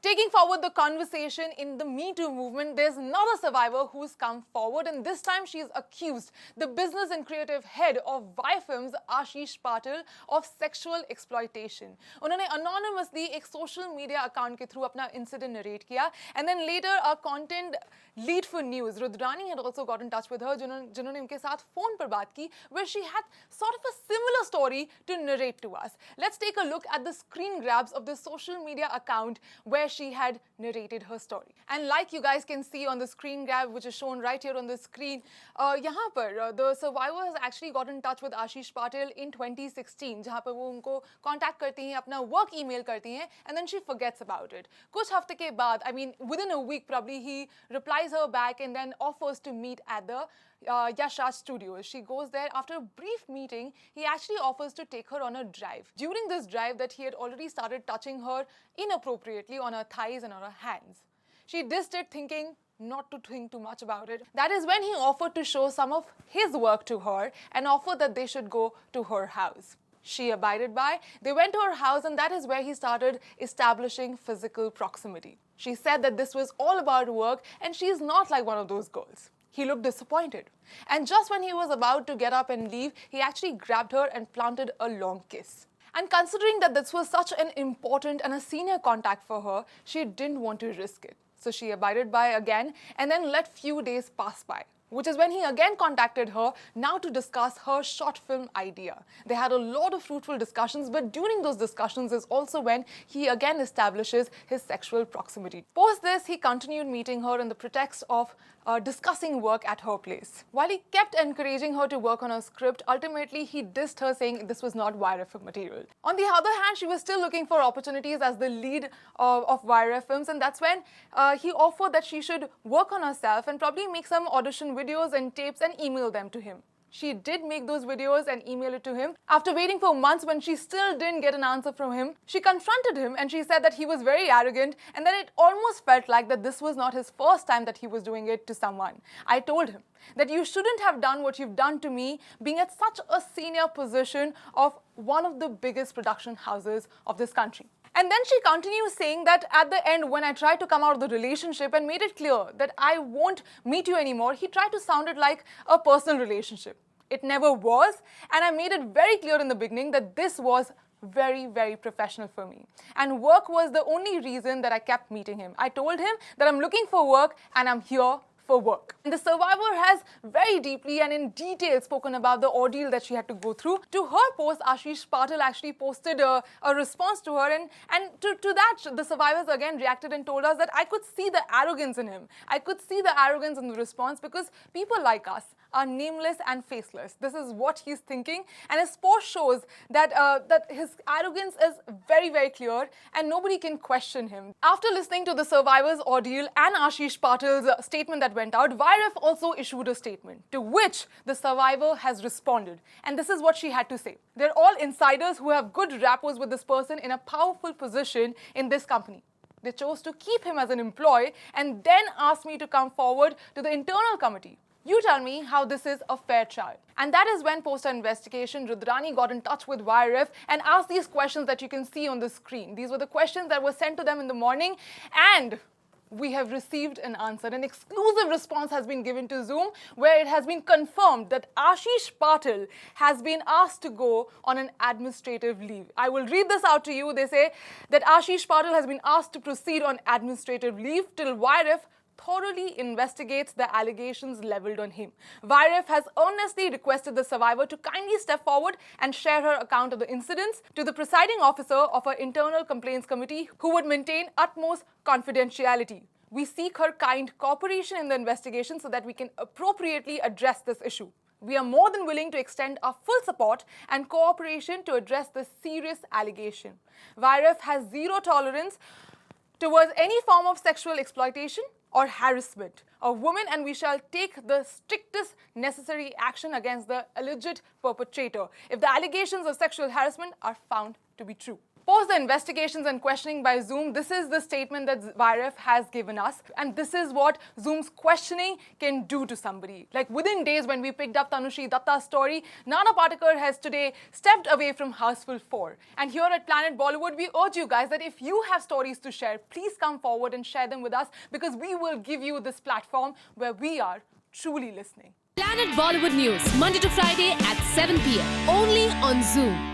Taking forward the conversation in the Me Too movement, there's another survivor who's come forward, and this time she's accused the business and creative head of Wire Films, Ashish Patil, of sexual exploitation. उन्होंने anonymously एक social media account के through अपना incident narrate किया, and then later a content lead for news, Rudrani, had also got in touch with her, जिन्होंने उनके साथ phone पर बात की, where she had sort of a similar story to narrate to us. Let's take a look at the screen grabs of the social media account where she had narrated her story. And like you guys can see on the screen grab, which is shown right here on the screen, यहाँ पर the survivor has actually got in touch with Ashish Patil in 2016, जहाँ पर वो उनको contact करती हैं, अपना work email करती हैं, and then she forgets about it. कुछ हफ्ते के बाद, I mean, within a week probably, he replies her back and then offers to meet at the Yash Raj Studios. She goes there. After a brief meeting, he actually offers to take her on a drive. During this drive, that he had already started touching her inappropriately on her thighs and on her hands. She dissed it, thinking not to think too much about it. That is when he offered to show some of his work to her and offered that they should go to her house. She abided by. They went to her house, and that is where he started establishing physical proximity. She said that this was all about work and she is not like one of those girls. He looked disappointed. And just when he was about to get up and leave, he actually grabbed her and planted a long kiss. And considering that this was such an important and a senior contact for her, she didn't want to risk it. So she abided by again and then let few days pass by, which is when he again contacted her, now to discuss her short film idea. They had a lot of fruitful discussions, but during those discussions is also when he again establishes his sexual proximity. Post this, he continued meeting her in the pretext of discussing work at her place. While he kept encouraging her to work on her script, ultimately he dissed her, saying this was not Wire FM material. On the other hand, she was still looking for opportunities as the lead of Wire Films, and that's when he offered that she should work on herself and probably make some audition videos and tapes and email them to him. She did make those videos and email it to him. After waiting for months, when she still didn't get an answer from him, she confronted him and she said that he was very arrogant, and then it almost felt like that this was not his first time that he was doing it to someone. I told him that you shouldn't have done what you've done to me, being at such a senior position of one of the biggest production houses of this country. And then she continues saying that at the end, when I tried to come out of the relationship and made it clear that I won't meet you anymore, he tried to sound it like a personal relationship. It never was, and I made it very clear in the beginning that this was very, very professional for me. And work was the only reason that I kept meeting him. I told him that I'm looking for work and I'm here for work. And the survivor has very deeply and in detail spoken about the ordeal that she had to go through. To her post, Ashish Patil actually posted a response to her, and to that, the survivors again reacted and told us that I could see the arrogance in him. I could see the arrogance in the response, because people like us are nameless and faceless. This is what he's thinking, and his post shows that that his arrogance is very, very clear and nobody can question him. After listening to the survivor's ordeal and Ashish Patil's statement that went out, Wire also issued a statement to which the survivor has responded, and this is what she had to say. They're all insiders who have good rapport with this person in a powerful position in this company. They chose to keep him as an employee and then asked me to come forward to the internal committee. You tell me how this is a fair trial. And that is when post investigation, Rudrani got in touch with YRF and asked these questions that you can see on the screen. These were the questions that were sent to them in the morning, and we have received an answer. An exclusive response has been given to Zoom, where it has been confirmed that Ashish Patil has been asked to go on an administrative leave. I will read this out to you. They say that Ashish Patil has been asked to proceed on administrative leave till YRF thoroughly investigates the allegations leveled on him. YRF has earnestly requested the survivor to kindly step forward and share her account of the incidents to the presiding officer of our internal complaints committee, who would maintain utmost confidentiality. We seek her kind cooperation in the investigation so that we can appropriately address this issue. We are more than willing to extend our full support and cooperation to address this serious allegation. YRF has zero tolerance towards any form of sexual exploitation or harassment of women, and we shall take the strictest necessary action against the alleged perpetrator if the allegations of sexual harassment are found to be true. Post the investigations and questioning by Zoom, this is the statement that YRF has given us, and this is what Zoom's questioning can do to somebody. Like within days when we picked up Tanushree Datta's story, Nana Patekar has today stepped away from Houseful 4. And here at Planet Bollywood, we urge you guys that if you have stories to share, please come forward and share them with us, because we will give you this platform where we are truly listening. Planet Bollywood News, Monday to Friday at 7 p.m. only on Zoom.